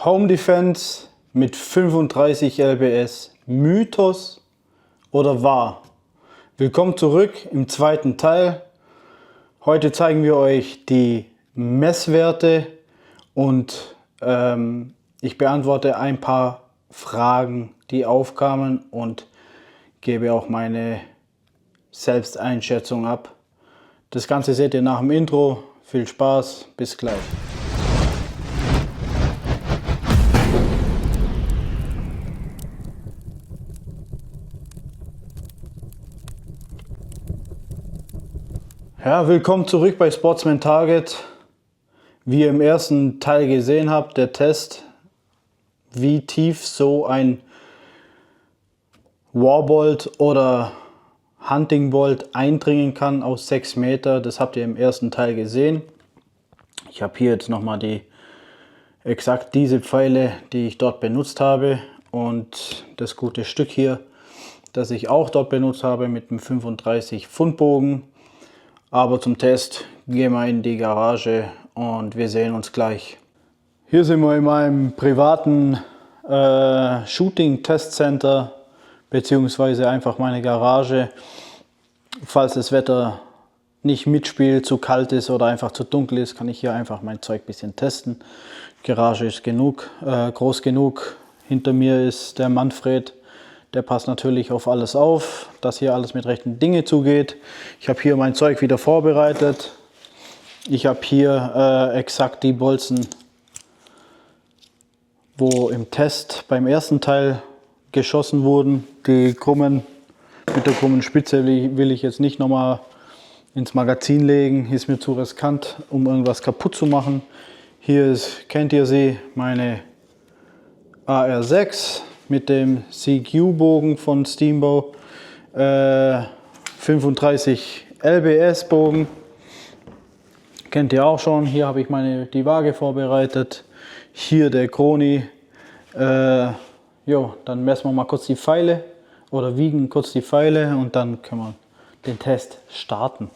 Home Defense mit 35 lbs, Mythos oder wahr? Willkommen zurück im zweiten Teil. Heute zeigen wir euch die Messwerte und ich beantworte ein paar Fragen, die aufkamen und gebe auch meine Selbsteinschätzung ab. Das Ganze seht ihr nach dem Intro. Viel Spaß, bis gleich. Ja, willkommen zurück bei Sportsman Target. Wie ihr im ersten Teil gesehen habt, der Test, wie tief so ein Warbolt oder Hunting Bolt eindringen kann aus 6 Meter. Das habt ihr im ersten Teil gesehen. Ich habe hier jetzt nochmal exakt diese Pfeile, die ich dort benutzt habe, und das gute Stück hier, das ich auch dort benutzt habe mit dem 35 Pfund Bogen. Aber zum Test gehen wir in die Garage und wir sehen uns gleich. Hier sind wir in meinem privaten Shooting Test Center, beziehungsweise einfach meine Garage. Falls das Wetter nicht mitspielt, zu kalt ist oder einfach zu dunkel ist, kann ich hier einfach mein Zeug ein bisschen testen. Die Garage ist groß genug. Hinter mir ist der Manfred. Der passt natürlich auf alles auf, dass hier alles mit rechten Dingen zugeht. Ich habe hier mein Zeug wieder vorbereitet. Ich habe hier exakt die Bolzen, wo im Test beim ersten Teil geschossen wurden. Die krummen, mit der krummen Spitze will ich jetzt nicht nochmal ins Magazin legen. Ist mir zu riskant, um irgendwas kaputt zu machen. Hier kennt ihr sie, meine AR6. Mit dem CQ-Bogen von Steambow, 35 lbs Bogen, kennt ihr auch schon. Hier habe ich die Waage vorbereitet, hier der Kroni. Dann messen wir mal kurz die Pfeile oder wiegen kurz die Pfeile und dann können wir den Test starten.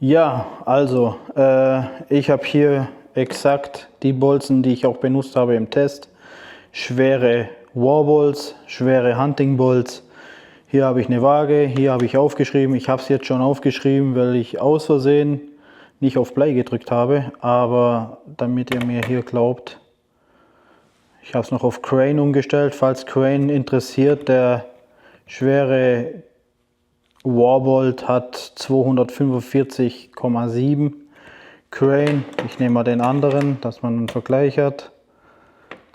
Ja, also ich habe hier exakt die Bolzen, die ich auch benutzt habe im Test. Schwere Warbolts, schwere Hunting Bolts. Hier habe ich eine Waage, hier habe ich aufgeschrieben. Ich habe es jetzt schon aufgeschrieben, weil ich aus Versehen nicht auf Play gedrückt habe. Aber damit ihr mir hier glaubt, ich habe es noch auf Crane umgestellt. Falls Crane interessiert, der schwere Warbolt hat 245,7 Crane. Ich nehme mal den anderen, dass man einen Vergleich hat.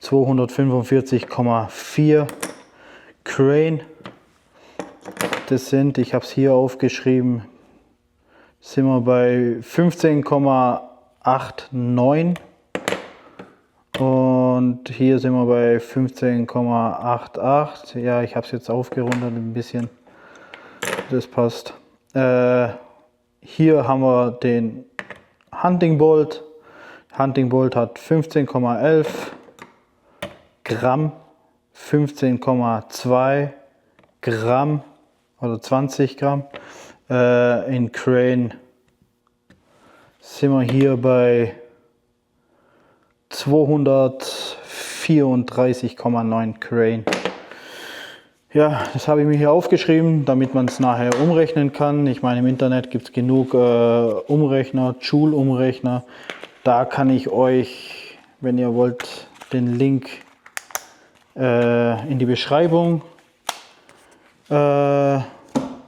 245,4 Crane. Das sind, ich habe es hier aufgeschrieben, sind wir bei 15,89 und hier sind wir bei 15,88. Ja, ich habe es jetzt aufgerundet ein bisschen. Das passt. Hier haben wir den Hunting Bolt. Hunting Bolt hat 15,11 Gramm, 15,2 Gramm oder 20 Gramm. In Crane sind wir hier bei 234,9 Crane. Ja, das habe ich mir hier aufgeschrieben, damit man es nachher umrechnen kann. Ich meine, im Internet gibt es genug Umrechner, Joule-Umrechner. Da kann ich euch, wenn ihr wollt, den Link in die Beschreibung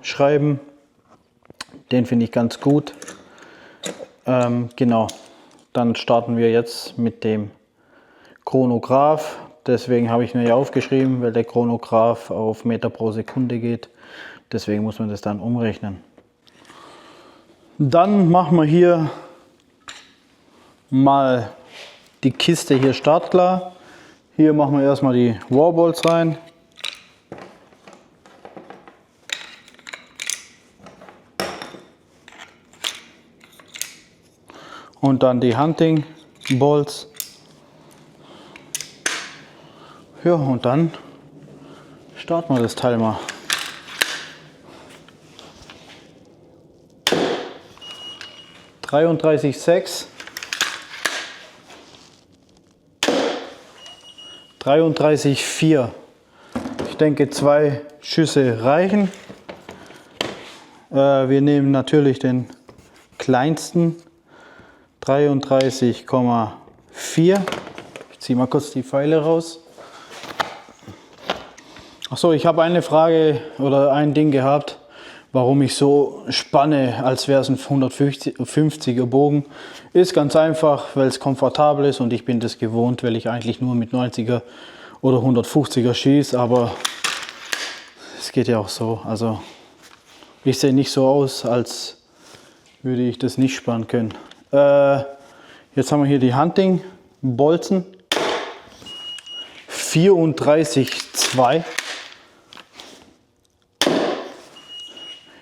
schreiben. Den finde ich ganz gut. Genau, dann starten wir jetzt mit dem Chronograph. Deswegen habe ich mir ja aufgeschrieben, weil der Chronograph auf Meter pro Sekunde geht. Deswegen muss man das dann umrechnen. Dann machen wir hier mal die Kiste hier startklar. Hier machen wir erstmal die Warbolts rein. Und dann die Hunting Bolts. Ja, und dann starten wir das Teil mal. (33,6) 33,4. Ich denke, 2 Schüsse reichen. Wir nehmen natürlich den kleinsten, 33,4. Ich ziehe mal kurz die Pfeile raus. Achso, ich habe eine Frage oder ein Ding gehabt, warum ich so spanne, als wäre es ein 150er Bogen. Ist ganz einfach, weil es komfortabel ist und ich bin das gewohnt, weil ich eigentlich nur mit 90er oder 150er schieße, aber es geht ja auch so. Also ich sehe nicht so aus, als würde ich das nicht spannen können. Jetzt haben wir hier die Hunting-Bolzen. 34,2.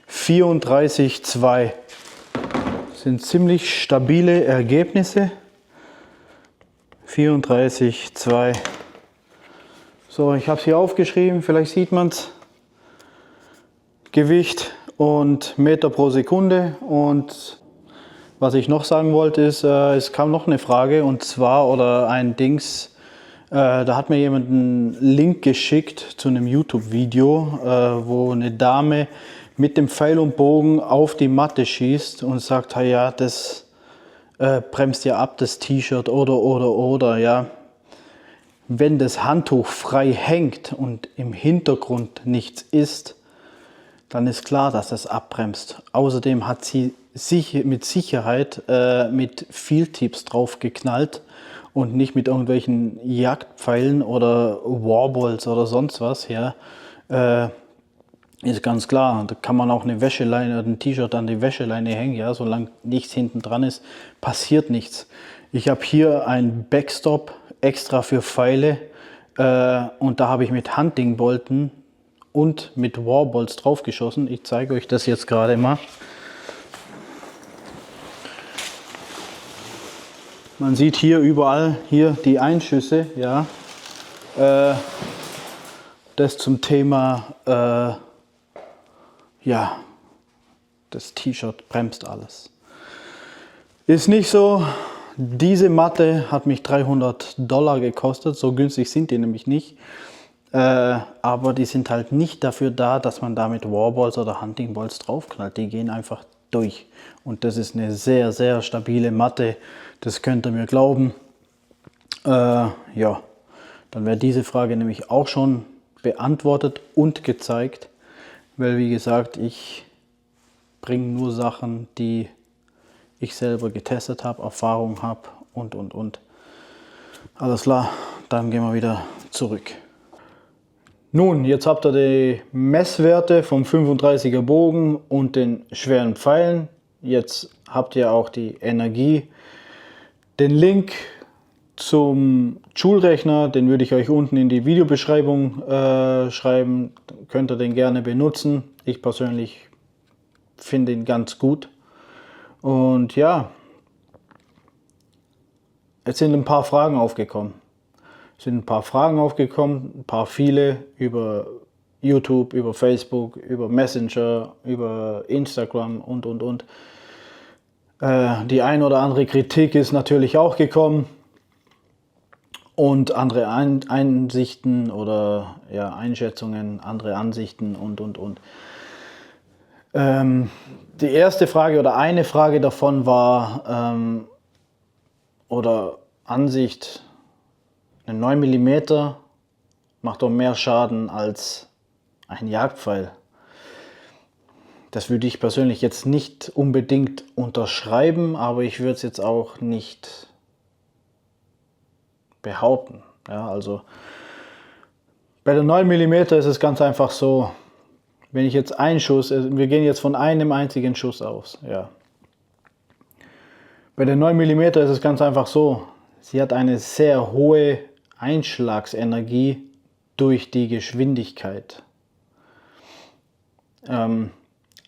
34,2 sind ziemlich stabile Ergebnisse. 34,2. So, ich habe es hier aufgeschrieben, vielleicht sieht man es. Gewicht und Meter pro Sekunde. Und was ich noch sagen wollte ist, es kam noch eine Frage und zwar, oder ein Dings, da hat mir jemand einen Link geschickt zu einem YouTube-Video, wo eine Dame mit dem Pfeil und Bogen auf die Matte schießt und sagt, ja, das bremst ja ab, das T-Shirt oder, ja. Wenn das Handtuch frei hängt und im Hintergrund nichts ist, dann ist klar, dass das abbremst. Außerdem hat sie mit Sicherheit mit Field-Tips drauf geknallt und nicht mit irgendwelchen Jagdpfeilen oder Warballs oder sonst was. Ja. Ist ganz klar, da kann man auch eine Wäscheleine oder ein T-Shirt an die Wäscheleine hängen, ja, solange nichts hinten dran ist, passiert nichts. Ich habe hier einen Backstop extra für Pfeile und da habe ich mit Hunting-Bolten und mit Warballs drauf geschossen. Ich zeige euch das jetzt gerade mal. Man sieht hier überall hier die Einschüsse, ja. Das zum Thema ja, das T-Shirt bremst alles. Ist nicht so. Diese Matte hat mich $300 gekostet. So günstig sind die nämlich nicht. Aber die sind halt nicht dafür da, dass man damit Warballs oder Hunting Balls draufknallt. Die gehen einfach durch. Und das ist eine sehr, sehr stabile Matte. Das könnt ihr mir glauben. Ja, dann wäre diese Frage nämlich auch schon beantwortet und gezeigt. Weil, wie gesagt, ich bringe nur Sachen, die ich selber getestet habe, Erfahrung habe und. Alles klar, dann gehen wir wieder zurück. Nun, jetzt habt ihr die Messwerte vom 35er Bogen und den schweren Pfeilen. Jetzt habt ihr auch die Energie. Den Link zum Joule-Rechner, den würde ich euch unten in die Videobeschreibung schreiben. Könnt ihr den gerne benutzen. Ich persönlich finde ihn ganz gut. Und ja, es sind ein paar Fragen aufgekommen. Ein paar viele über YouTube, über Facebook, über Messenger, über Instagram und. Die ein oder andere Kritik ist natürlich auch gekommen und andere Einsichten oder ja, Einschätzungen, andere Ansichten und. Die erste Frage oder eine Frage davon war oder Ansicht, ein 9 mm macht doch mehr Schaden als ein Jagdpfeil. Das würde ich persönlich jetzt nicht unbedingt unterschreiben, aber ich würde es jetzt auch nicht behaupten. Ja, also bei der 9 mm ist es ganz einfach so, wenn ich jetzt einen Schuss, wir gehen jetzt von einem einzigen Schuss aus. Ja. Bei der 9 mm ist es ganz einfach so, sie hat eine sehr hohe Einschlagsenergie durch die Geschwindigkeit.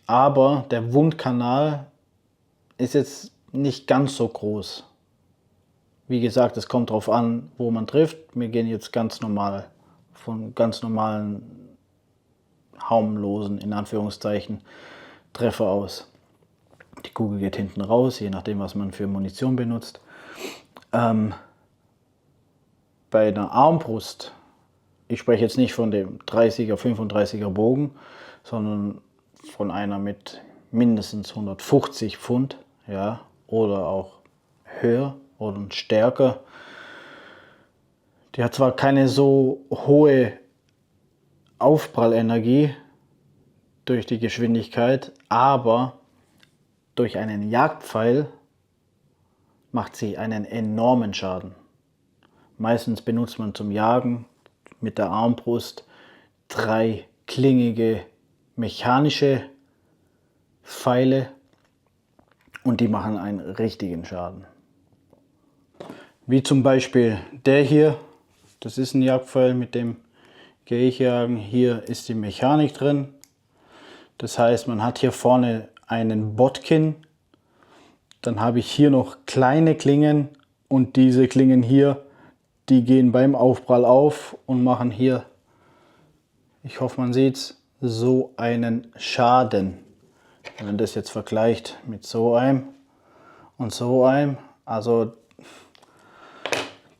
Aber der Wundkanal ist jetzt nicht ganz so groß. Wie gesagt, es kommt darauf an, wo man trifft. Wir gehen jetzt ganz normal von ganz normalen, harmlosen, in Anführungszeichen, Treffer aus. Die Kugel geht hinten raus, je nachdem, was man für Munition benutzt. bei einer Armbrust, ich spreche jetzt nicht von dem 30er, 35er Bogen, sondern von einer mit mindestens 150 Pfund, ja, oder auch höher oder stärker. Die hat zwar keine so hohe Aufprallenergie durch die Geschwindigkeit, aber durch einen Jagdpfeil macht sie einen enormen Schaden. Meistens benutzt man zum Jagen mit der Armbrust 3-klingige mechanische Pfeile und die machen einen richtigen Schaden. Wie zum Beispiel der hier, das ist ein Jagdpfeil, mit dem gehe ich jagen. Hier ist die Mechanik drin. Das heißt, man hat hier vorne einen Bodkin. Dann habe ich hier noch kleine Klingen und diese Klingen hier, die gehen beim Aufprall auf und machen hier, ich hoffe man sieht es, so einen Schaden. Wenn man das jetzt vergleicht mit so einem und so einem, also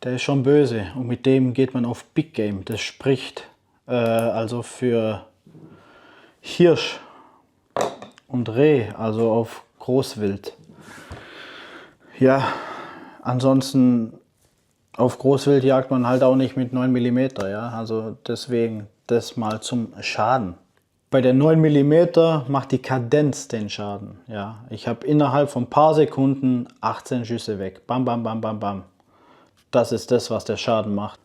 der ist schon böse und mit dem geht man auf Big Game. Das spricht also für Hirsch und Reh, also auf Großwild. Ja, ansonsten auf Großwild jagt man halt auch nicht mit 9 mm, ja, also deswegen das mal zum Schaden. Bei der 9 mm macht die Kadenz den Schaden, ja. Ich habe innerhalb von ein paar Sekunden 18 Schüsse weg, bam, bam, bam, bam, bam. Das ist das, was der Schaden macht.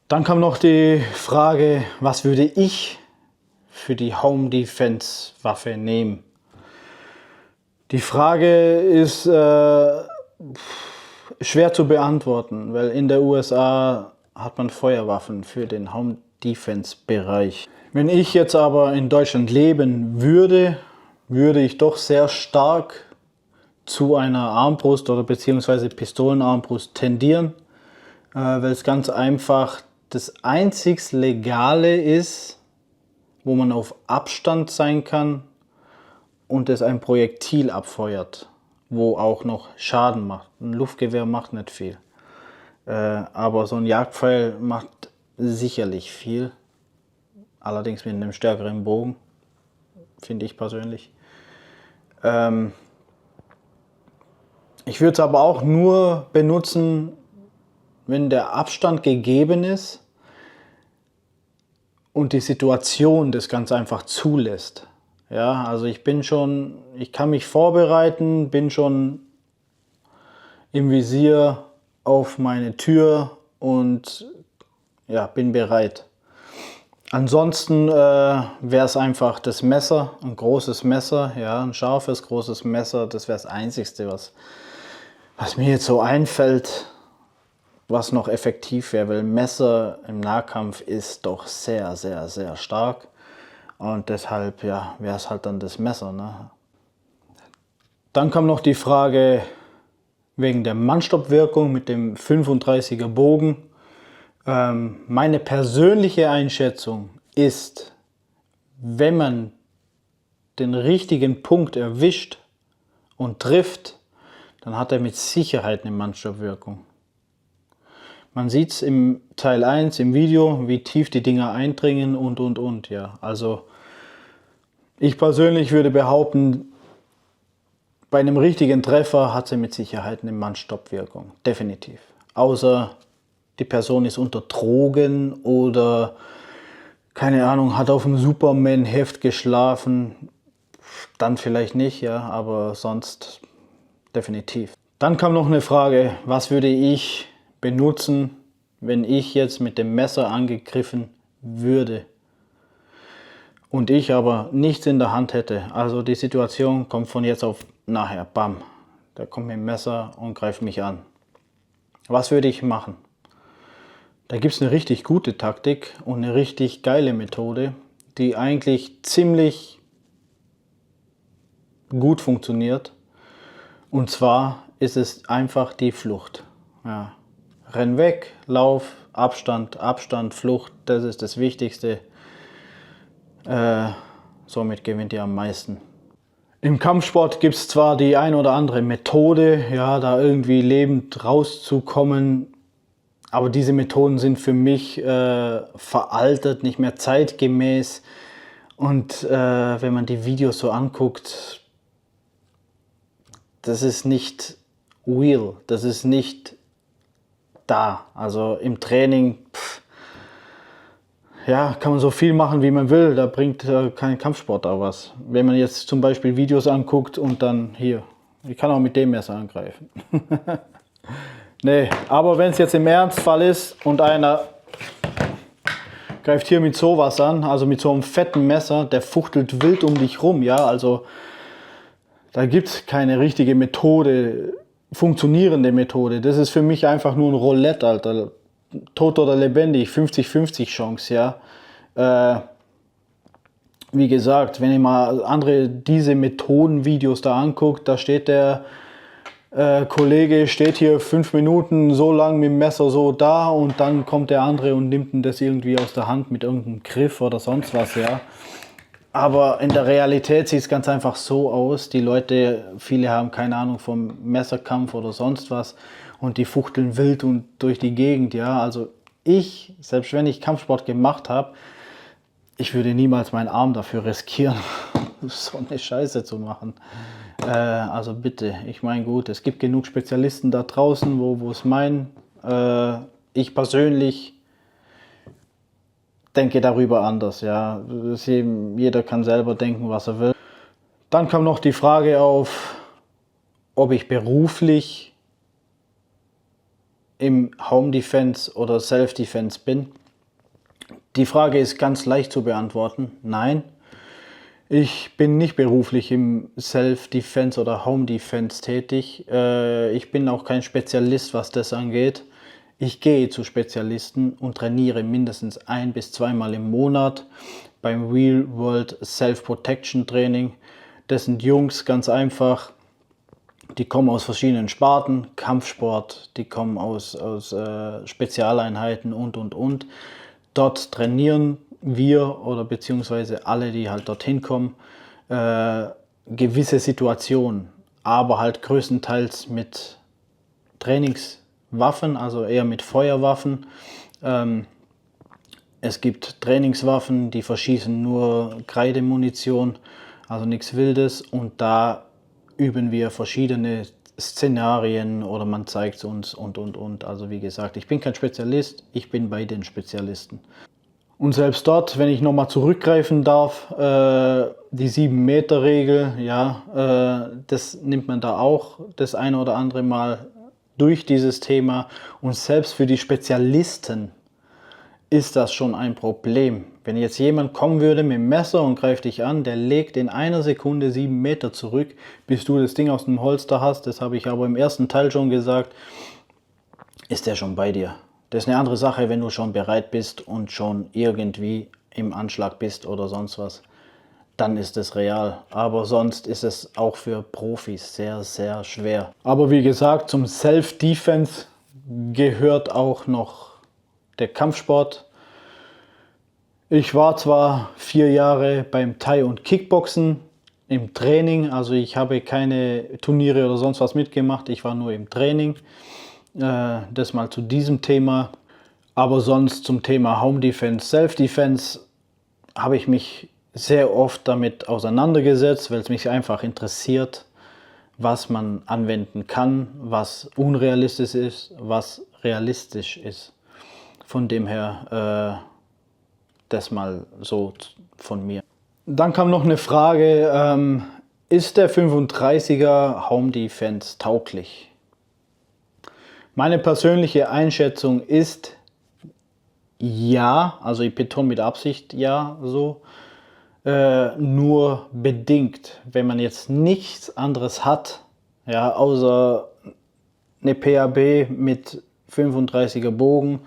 Dann kam noch die Frage, was würde ich für die Home Defense Waffe nehmen? Die Frage ist schwer zu beantworten, weil in der USA hat man Feuerwaffen für den Home Defense Bereich. Wenn ich jetzt aber in Deutschland leben würde, würde ich doch sehr stark zu einer Armbrust oder beziehungsweise Pistolenarmbrust tendieren, weil es ganz einfach das einzig Legale ist, wo man auf Abstand sein kann und es ein Projektil abfeuert, wo auch noch Schaden macht. Ein Luftgewehr macht nicht viel, aber so ein Jagdpfeil macht sicherlich viel, allerdings mit einem stärkeren Bogen, finde ich persönlich. Ich würde es aber auch nur benutzen, wenn der Abstand gegeben ist und die Situation das ganz einfach zulässt. Ja, also ich kann mich vorbereiten, bin schon im Visier auf meine Tür und ja, bin bereit. Ansonsten wäre es einfach das Messer, ein großes Messer, ja, ein scharfes, großes Messer, das wäre das Einzige, was mir jetzt so einfällt, was noch effektiv wäre, weil Messer im Nahkampf ist doch sehr, sehr, sehr stark. Und deshalb ja, wäre es halt dann das Messer. Ne? Dann kam noch die Frage wegen der Mannstoppwirkung mit dem 35er Bogen. Meine persönliche Einschätzung ist, wenn man den richtigen Punkt erwischt und trifft, dann hat er mit Sicherheit eine Mannstoppwirkung. Man sieht es im Teil 1 im Video, wie tief die Dinger eindringen und. Ja. Also ich persönlich würde behaupten, bei einem richtigen Treffer hat sie mit Sicherheit eine Mannstoppwirkung. Definitiv. Außer die Person ist unter Drogen oder, keine Ahnung, hat auf dem Superman-Heft geschlafen. Dann vielleicht nicht, ja, aber sonst definitiv. Dann kam noch eine Frage, was würde ich benutzen, wenn ich jetzt mit dem Messer angegriffen würde und ich aber nichts in der Hand hätte. Also die Situation kommt von jetzt auf nachher, bam, da kommt mit dem Messer und greift mich an. Was würde ich machen? Da gibt es eine richtig gute Taktik und eine richtig geile Methode, die eigentlich ziemlich gut funktioniert. Und zwar ist es einfach die Flucht. Ja. Renn weg, Lauf, Abstand, Abstand, Flucht, das ist das Wichtigste. Somit gewinnt ihr am meisten. Im Kampfsport gibt es zwar die ein oder andere Methode, ja, da irgendwie lebend rauszukommen, Aber diese Methoden sind für mich veraltet, nicht mehr zeitgemäß. Und wenn man die Videos so anguckt, das ist nicht real, das ist nicht da. Also im Training, ja, kann man so viel machen, wie man will. Da bringt kein Kampfsport auch was. Wenn man jetzt zum Beispiel Videos anguckt und dann hier, ich kann auch mit dem Messer angreifen. Nee, aber wenn es jetzt im Ernstfall ist und einer greift hier mit sowas an, also mit so einem fetten Messer, der fuchtelt wild um dich rum, ja, also da gibt es keine richtige Methode, funktionierende Methode. Das ist für mich einfach nur ein Roulette, Alter. Tot oder lebendig, 50-50 Chance, ja. Wie gesagt, wenn ihr mal diese Methodenvideos da anguckt, da steht der Kollege steht hier 5 Minuten so lang mit dem Messer so da und dann kommt der andere und nimmt ihm das irgendwie aus der Hand mit irgendeinem Griff oder sonst was, ja. Aber in der Realität sieht es ganz einfach so aus. Die Leute, viele haben keine Ahnung vom Messerkampf oder sonst was und die fuchteln wild und durch die Gegend, ja. Also ich, selbst wenn ich Kampfsport gemacht habe, ich würde niemals meinen Arm dafür riskieren, so eine Scheiße zu machen. Also bitte, ich meine gut, es gibt genug Spezialisten da draußen, wo es meinen. Ich persönlich denke darüber anders, ja. Jeder kann selber denken, was er will. Dann kam noch die Frage auf, ob ich beruflich im Home Defense oder Self Defense bin. Die Frage ist ganz leicht zu beantworten. Nein, ich bin nicht beruflich im Self-Defense oder Home-Defense tätig. Ich bin auch kein Spezialist, was das angeht. Ich gehe zu Spezialisten und trainiere mindestens 1- bis 2-mal im Monat beim Real World Self-Protection Training. Das sind Jungs, ganz einfach, die kommen aus verschiedenen Sparten, Kampfsport, die kommen aus Spezialeinheiten und. Dort trainieren wir oder beziehungsweise alle, die halt dorthin kommen, gewisse Situationen, aber halt größtenteils mit Trainingswaffen, also eher mit Feuerwaffen. Es gibt Trainingswaffen, die verschießen nur Kreidemunition, also nichts Wildes, und da üben wir verschiedene Szenarien oder man zeigt es uns und. Also wie gesagt, ich bin kein Spezialist, ich bin bei den Spezialisten. Und selbst dort, wenn ich nochmal zurückgreifen darf, die 7-Meter-Regel, ja, das nimmt man da auch das eine oder andere Mal durch dieses Thema. Und selbst für die Spezialisten ist das schon ein Problem. Wenn jetzt jemand kommen würde mit dem Messer und greift dich an, der legt in einer Sekunde 7 Meter zurück, bis du das Ding aus dem Holster hast. Das habe ich aber im ersten Teil schon gesagt, ist der schon bei dir. Das ist eine andere Sache, wenn du schon bereit bist und schon irgendwie im Anschlag bist oder sonst was. Dann ist es real. Aber sonst ist es auch für Profis sehr, sehr schwer. Aber wie gesagt, zum Self-Defense gehört auch noch der Kampfsport. Ich war zwar 4 Jahre beim Thai und Kickboxen im Training, also ich habe keine Turniere oder sonst was mitgemacht, ich war nur im Training. Das mal zu diesem Thema. Aber sonst zum Thema Home Defense, Self Defense habe ich mich sehr oft damit auseinandergesetzt, weil es mich einfach interessiert, was man anwenden kann, was unrealistisch ist, was realistisch ist. Von dem her das mal so von mir. Dann kam noch eine Frage, ist der 35er Home Defense tauglich? Meine persönliche Einschätzung ist ja, also ich betone mit Absicht ja so, nur bedingt. Wenn man jetzt nichts anderes hat, ja, außer eine PAB mit 35er Bogen,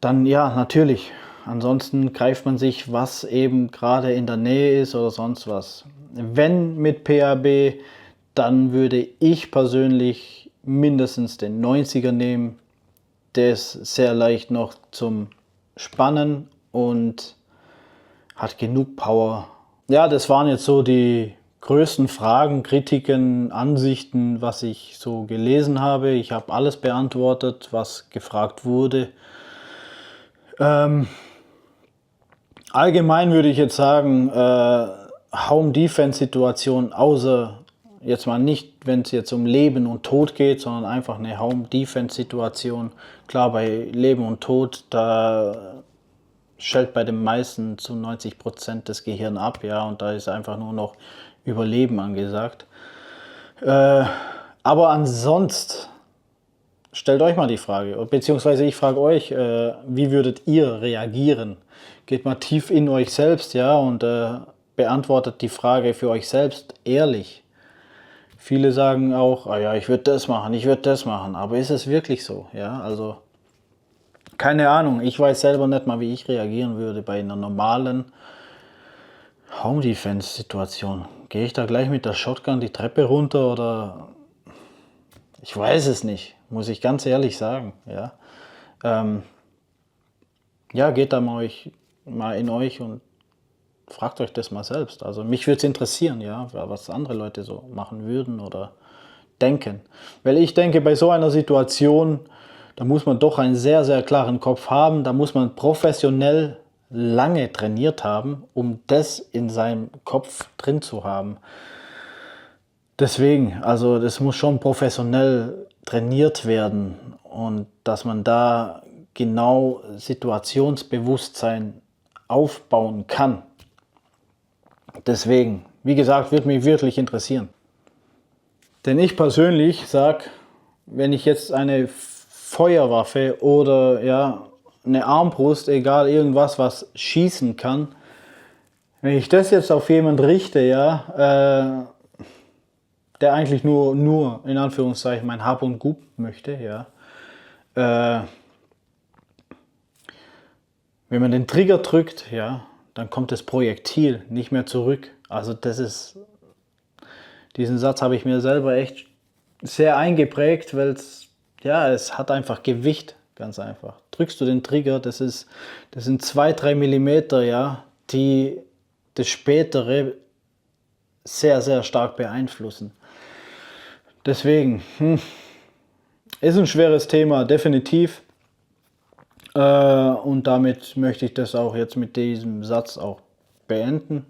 dann ja, natürlich. Ansonsten greift man sich, was eben gerade in der Nähe ist oder sonst was. Wenn mit PAB, dann würde ich persönlich mindestens den 90er nehmen. Der ist sehr leicht noch zum Spannen und hat genug Power. Ja, das waren jetzt so die größten Fragen, Kritiken, Ansichten, was ich so gelesen habe. Ich habe alles beantwortet, was gefragt wurde. Allgemein würde ich jetzt sagen, Home-Defense-Situation, außer jetzt mal nicht, wenn es jetzt um Leben und Tod geht, sondern einfach eine Home-Defense-Situation. Klar, bei Leben und Tod, da schaltet bei den meisten zu 90% das Gehirn ab, ja, und da ist einfach nur noch Überleben angesagt. Aber ansonsten, stellt euch mal die Frage, beziehungsweise ich frage euch, wie würdet ihr reagieren? Geht mal tief in euch selbst, ja, und beantwortet die Frage für euch selbst ehrlich. Viele sagen auch, ah ja, ich würde das machen, aber ist es wirklich so? Ja, also keine Ahnung, ich weiß selber nicht mal, wie ich reagieren würde bei einer normalen Home-Defense-Situation. Gehe ich da gleich mit der Shotgun die Treppe runter oder... Ich weiß es nicht, muss ich ganz ehrlich sagen. Ja, ja, geht da mal in euch und fragt euch das mal selbst. Also mich würde es interessieren, ja, was andere Leute so machen würden oder denken. Weil ich denke, bei so einer Situation, da muss man doch einen sehr, sehr klaren Kopf haben. Da muss man professionell lange trainiert haben, um das in seinem Kopf drin zu haben. Deswegen, also das muss schon professionell trainiert werden und dass man da genau Situationsbewusstsein aufbauen kann. Deswegen, wie gesagt, würde mich wirklich interessieren. Denn ich persönlich sage, wenn ich jetzt eine Feuerwaffe oder ja, eine Armbrust, egal irgendwas, was schießen kann, wenn ich das jetzt auf jemand richte, ja, der eigentlich nur in Anführungszeichen mein Hab und Gut möchte, ja. Wenn man den Trigger drückt, ja, dann kommt das Projektil nicht mehr zurück. Also diesen Satz habe ich mir selber echt sehr eingeprägt, weil es hat einfach Gewicht, ganz einfach. Drückst du den Trigger, das sind 2-3 Millimeter, ja, die das Spätere sehr, sehr stark beeinflussen. Deswegen, ist ein schweres Thema, definitiv. Und damit möchte ich das auch jetzt mit diesem Satz auch beenden.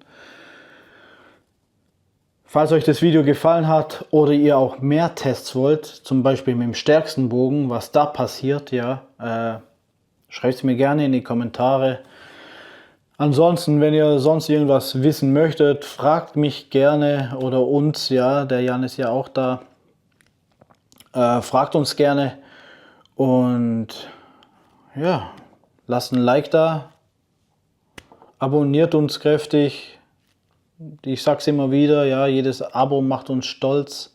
Falls euch das Video gefallen hat oder ihr auch mehr Tests wollt, zum Beispiel mit dem stärksten Bogen, was da passiert, ja, schreibt es mir gerne in die Kommentare. Ansonsten, wenn ihr sonst irgendwas wissen möchtet, fragt mich gerne oder uns, ja, der Jan ist ja auch da. Fragt uns gerne und ja, lasst ein Like da, abonniert uns kräftig. Ich sag's immer wieder, ja, jedes Abo macht uns stolz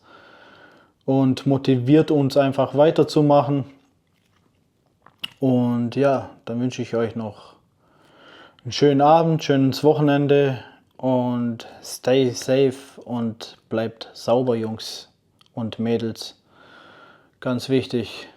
und motiviert uns einfach weiterzumachen. Und ja, dann wünsche ich euch noch einen schönen Abend, schönes Wochenende und stay safe und bleibt sauber, Jungs und Mädels. Ganz wichtig.